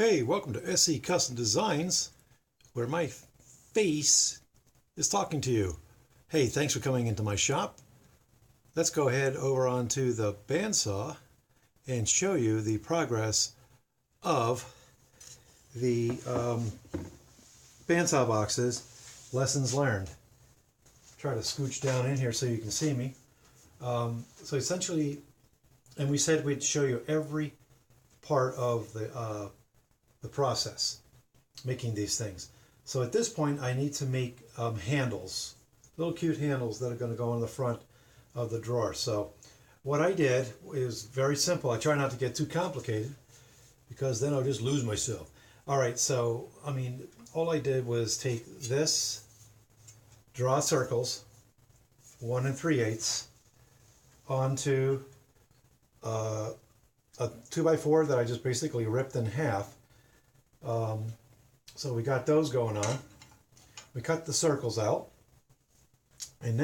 Hey, welcome to SE Custom Designs, where my face is talking to you. Hey, thanks for coming into my shop. Let's go ahead over onto the bandsaw and show you the progress of the bandsaw boxes, lessons learned. Try to scooch down in here so you can see me. So essentially, and we said we'd show you every part of the process, making these things. So at this point I need to make handles, little cute handles that are going to go on the front of the drawer. So what I did is very simple. I try not to get too complicated because then I'll just lose myself. Alright, so all I did was take this, draw circles 1 3/8 onto a 2x4 that I just basically ripped in half. So we got those going on. We cut the circles out, and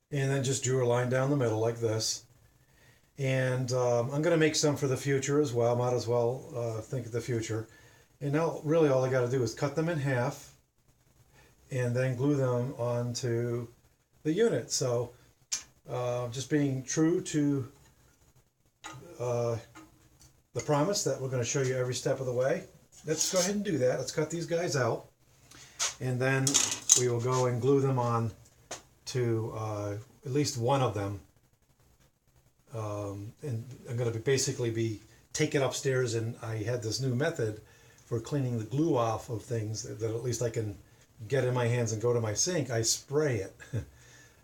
then just drew a line down the middle like this. And I'm going to make some for the future as well. Might as well think of the future. And now really all I got to do is cut them in half and then glue them onto the unit. So just being true to the promise that we're going to show you every step of the way. Let's go ahead and do that. Let's cut these guys out, and then we will go and glue them on to at least one of them. And I'm going to basically take it upstairs, and I had this new method for cleaning the glue off of things that at least I can get in my hands and go to my sink. I spray it.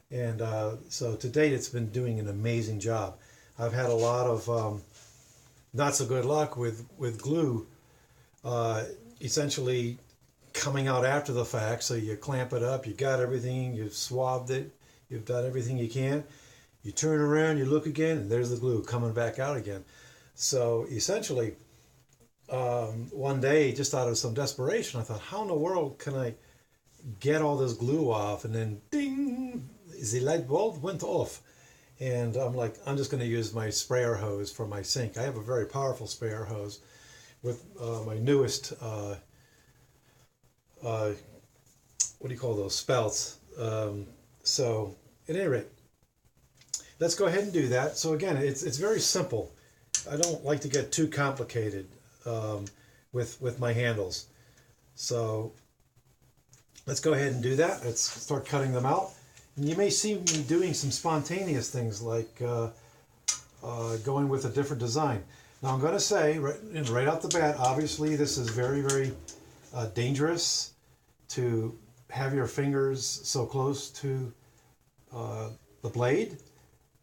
And so to date it's been doing an amazing job. I've had a lot of not so good luck with glue essentially coming out after the fact. So you clamp it up, you got everything, you've swabbed it, you've done everything you can, you turn around, you look again, and there's the glue coming back out again. So essentially one day, just out of some desperation, I thought, how in the world can I get all this glue off? And then ding, the light bulb went off. And I'm like, I'm just going to use my sprayer hose for my sink. I have a very powerful sprayer hose with my newest, what do you call those, spouts. So at any rate, let's go ahead and do that. So again, it's very simple. I don't like to get too complicated with my handles. So let's go ahead and do that. Let's start cutting them out. And you may see me doing some spontaneous things like going with a different design. Now I'm going to say right off the bat, obviously this is very, very dangerous to have your fingers so close to the blade.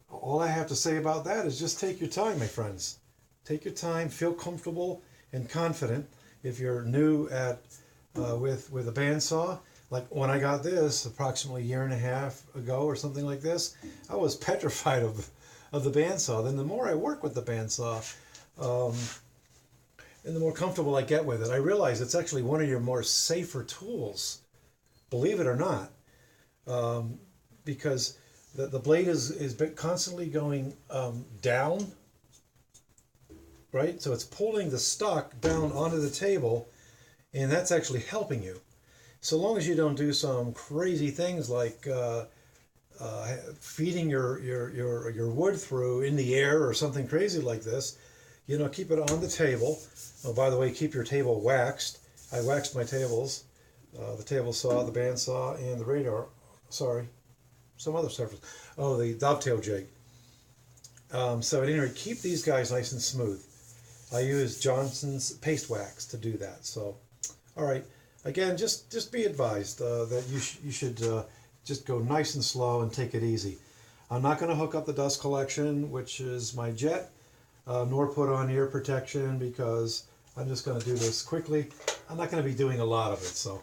All I have to say about that is just take your time, my friends. Take your time, feel comfortable and confident. If you're new at with a bandsaw, like when I got this approximately a year and a half ago or something like this, I was petrified of the bandsaw. Then the more I work with the bandsaw, and the more comfortable I get with it, I realize it's actually one of your more safer tools, believe it or not, because the blade is constantly going down, right? So it's pulling the stock down onto the table, and that's actually helping you. So long as you don't do some crazy things like feeding your wood through in the air or something crazy like this, keep it on the table. Oh, by the way, keep your table waxed. I waxed my tables, the table saw, the bandsaw, and the radar. Sorry, some other surface. Oh, the dovetail jig. So at any rate, keep these guys nice and smooth. I use Johnson's paste wax to do that. So, all right. Again, just be advised that you should just go nice and slow and take it easy. I'm not going to hook up the dust collection, which is my jet, nor put on ear protection because I'm just going to do this quickly. I'm not going to be doing a lot of it, so.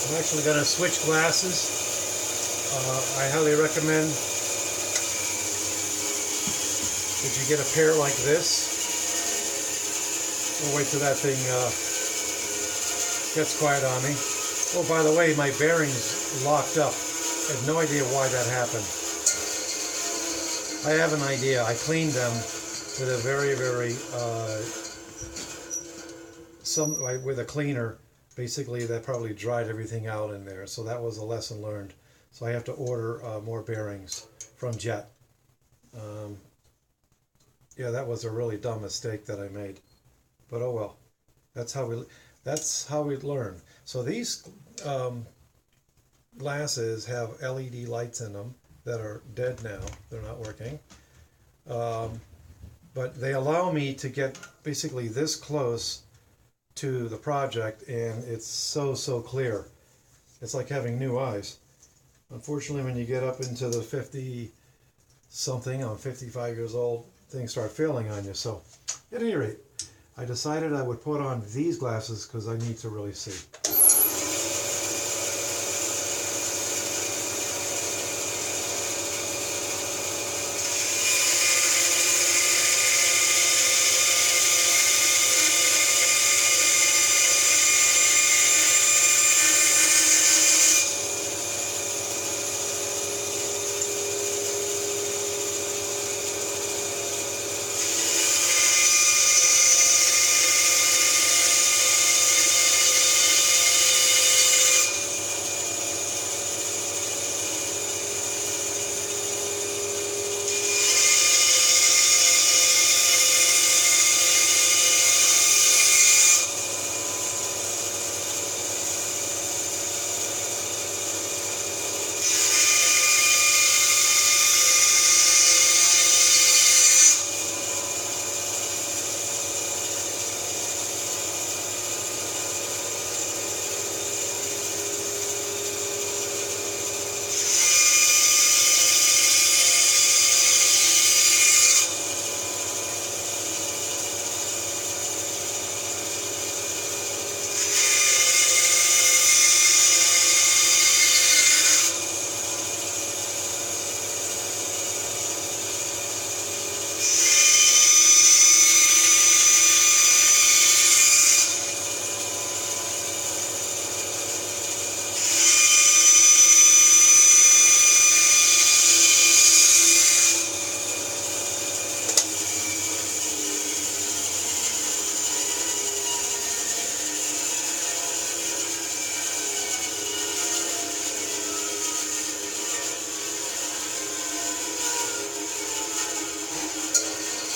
I'm actually going to switch glasses. I highly recommend Did you get a pair like this? We'll wait till that thing gets quiet on me. Oh, by the way, my bearings locked up. I have no idea why that happened. I have an idea. I cleaned them with a with a cleaner, basically, that probably dried everything out in there. So that was a lesson learned. So I have to order more bearings from Jet. Yeah, that was a really dumb mistake that I made. But oh well. That's how we learn. So these glasses have LED lights in them that are dead now. They're not working. But they allow me to get basically this close to the project, and it's so clear. It's like having new eyes. Unfortunately, when you get up into the 50 something, I'm 55 years old, things start failing on you. So at any rate, I decided I would put on these glasses because I need to really see.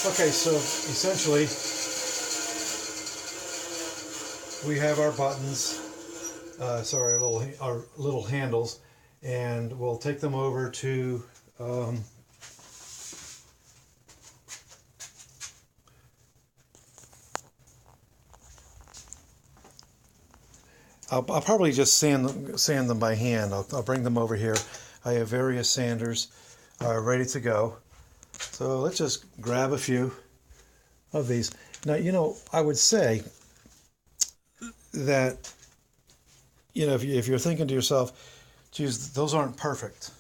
Okay, so essentially we have our buttons, our little handles, and we'll take them over to I'll probably just sand them by hand. I'll bring them over here. I have various sanders ready to go. So let's just grab a few of these. Now, you know, I would say that, you know, if you're thinking to yourself, geez, those aren't perfect.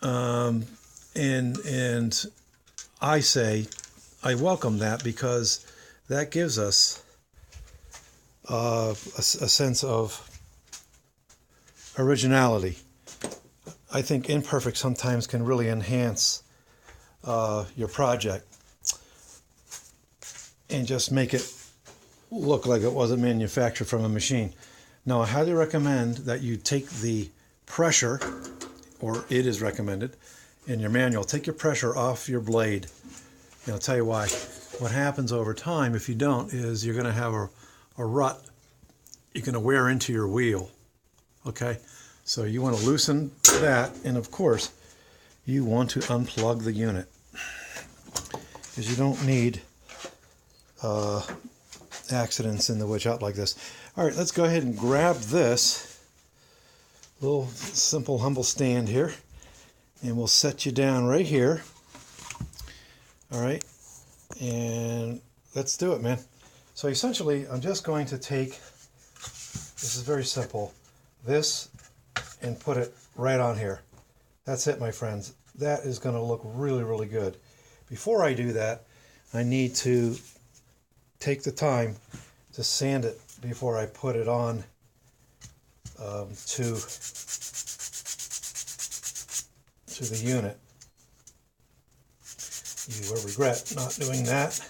And I say, I welcome that, because that gives us a sense of originality. I think imperfect sometimes can really enhance your project and just make it look like it wasn't manufactured from a machine. Now, I highly recommend that you take the pressure, or it is recommended in your manual, take your pressure off your blade. And I'll tell you why. What happens over time, if you don't, is you're going to have a rut. You're going to wear into your wheel. Okay? So you want to loosen that, and of course, you want to unplug the unit, because you don't need accidents in the witch out like this. All right, let's go ahead and grab this little simple humble stand here, and we'll set you down right here. All right, and let's do it, man. So essentially, I'm just going to take, this is very simple, this, and put it right on here. That's it, my friends. That is going to look really, really good. before I do that, I need to take the time to sand it before I put it on to the unit. You will regret not doing that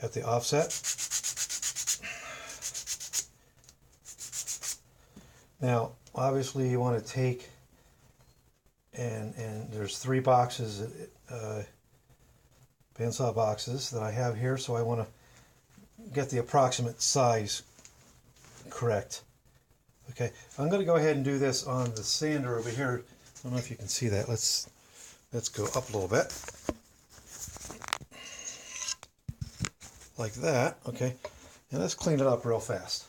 at the offset. Now, obviously, you want to take and there's 3 boxes, bandsaw boxes that I have here, so I want to get the approximate size correct. Okay, I'm going to go ahead and do this on the sander over here. I don't know if you can see that. Let's go up a little bit. Like that, okay. And let's clean it up real fast.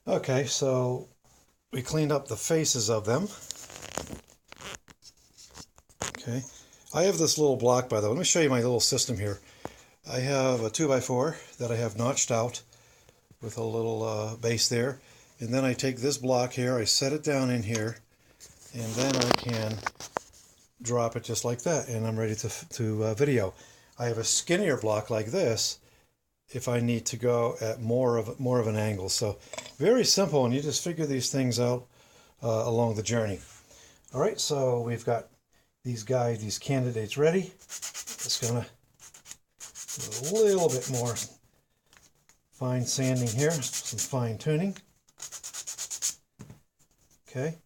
Okay, so we cleaned up the faces of them. Okay, I have this little block, by the way. Let me show you my little system here. I have a 2x4 that I have notched out with a little base there. And then I take this block here, I set it down in here, and then I can drop it just like that, and I'm ready to video. I have a skinnier block like this if I need to go at more of an angle. So very simple, and you just figure these things out along the journey. All right, so we've got these candidates ready. Just gonna do a little bit more fine sanding here, some fine tuning. Okay.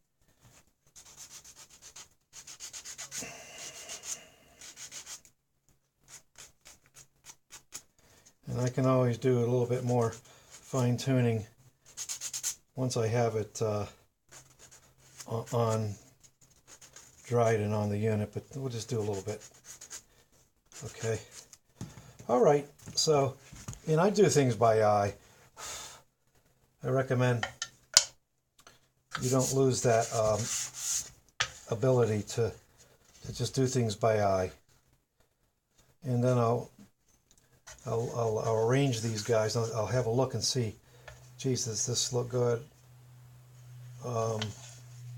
And I can always do a little bit more fine tuning once I have it on dried and on the unit, but we'll just do a little bit. Okay. All right. So, I do things by eye. I recommend you don't lose that ability to just do things by eye. And then I'll arrange these guys. I'll have a look and see, geez, does this look good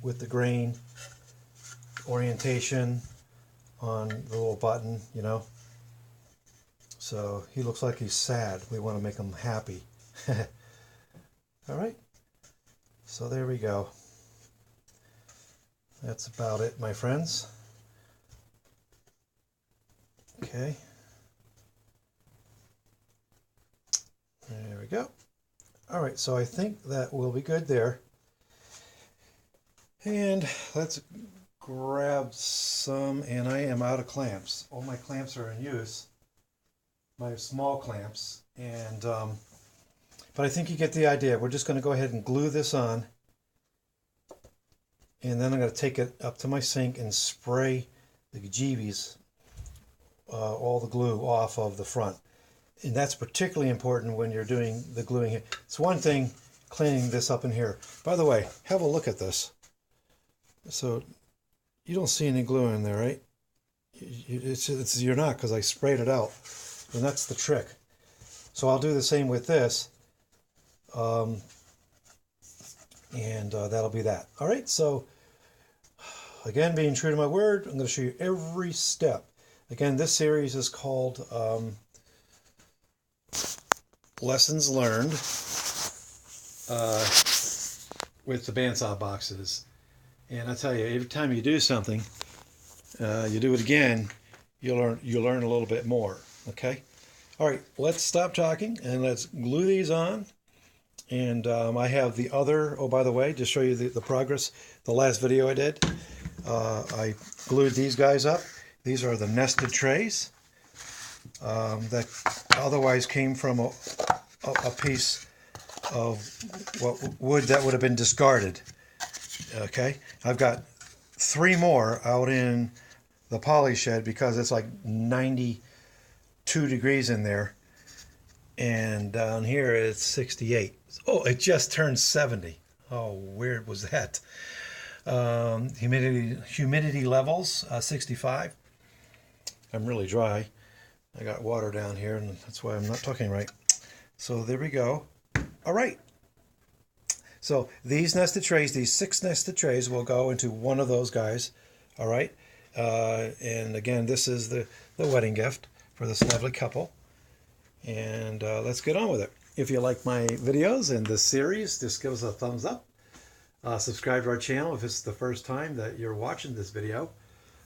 with the grain orientation on the little button, you know. So he looks like he's sad. We want to make him happy. All right. So there we go. That's about it, my friends. Okay. There we go. All right, so I think that will be good there. And let's grab some, and I am out of clamps. All my clamps are in use, my small clamps, and but I think you get the idea. We're just going to go ahead and glue this on, and then I'm going to take it up to my sink and spray the jeebies, all the glue off of the front. And that's particularly important when you're doing the gluing here. It's one thing cleaning this up in here. By the way, have a look at this. So you don't see any glue in there, right? You're not, because I sprayed it out. And that's the trick. So I'll do the same with this. And that'll be that. All right, so again, being true to my word, I'm going to show you every step. Again, this series is called Lessons Learned with the bandsaw boxes. And I tell you, every time you do something, you do it again, you'll learn a little bit more. Okay? All right, let's stop talking and let's glue these on. And I have the other, oh, by the way, just show you the progress, the last video I did. I glued these guys up. These are the nested trays that otherwise came from a piece of wood that would have been discarded. Okay, I've got 3 more out in the poly shed because it's like 92 degrees in there, and down here it's 68. Oh, it just turned 70. Oh, weird was that? Humidity levels 65. I'm really dry. I got water down here, and that's why I'm not talking right. So there we go. All right. So these nested trays, these 6 nested trays, will go into one of those guys. All right. And again, this is the wedding gift for this lovely couple. And let's get on with it. If you like my videos in this series, just give us a thumbs up. Subscribe to our channel if it's the first time that you're watching this video.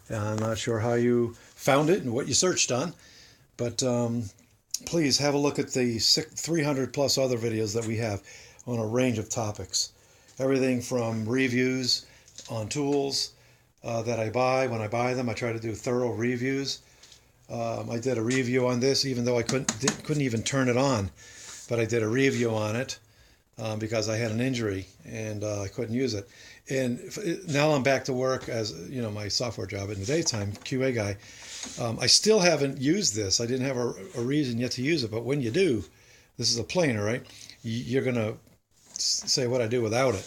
I'm not sure how you found it and what you searched on, but please have a look at the 300 plus other videos that we have on a range of topics. Everything from reviews on tools that I buy. When I buy them, I try to do thorough reviews. I did a review on this, even though I couldn't even turn it on, but I did a review on it because I had an injury and I couldn't use it. And now I'm back to work as, you know, my software job in the daytime, QA guy. I still haven't used this. I didn't have a reason yet to use it, but when you do, this is a planer, right? You're going to say what I do without it.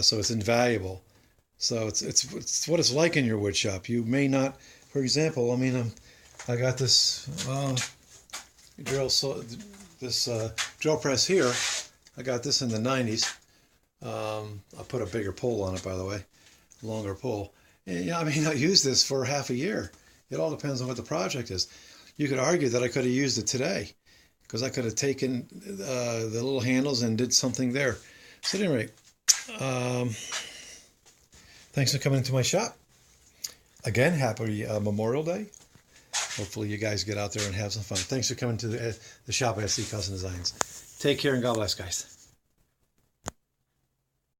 So it's invaluable. So it's what it's like in your wood shop. You may not, for example, I mean, I got this drill press here. I got this in the 90s. I put a bigger pull on it, by the way, longer pull. And, yeah, I may not use this for half a year. It all depends on what the project is. You could argue that I could have used it today because I could have taken the little handles and did something there. So at any rate, thanks for coming to my shop. Again, happy Memorial Day. Hopefully you guys get out there and have some fun. Thanks for coming to the shop at SC Custom Designs. Take care and God bless, guys.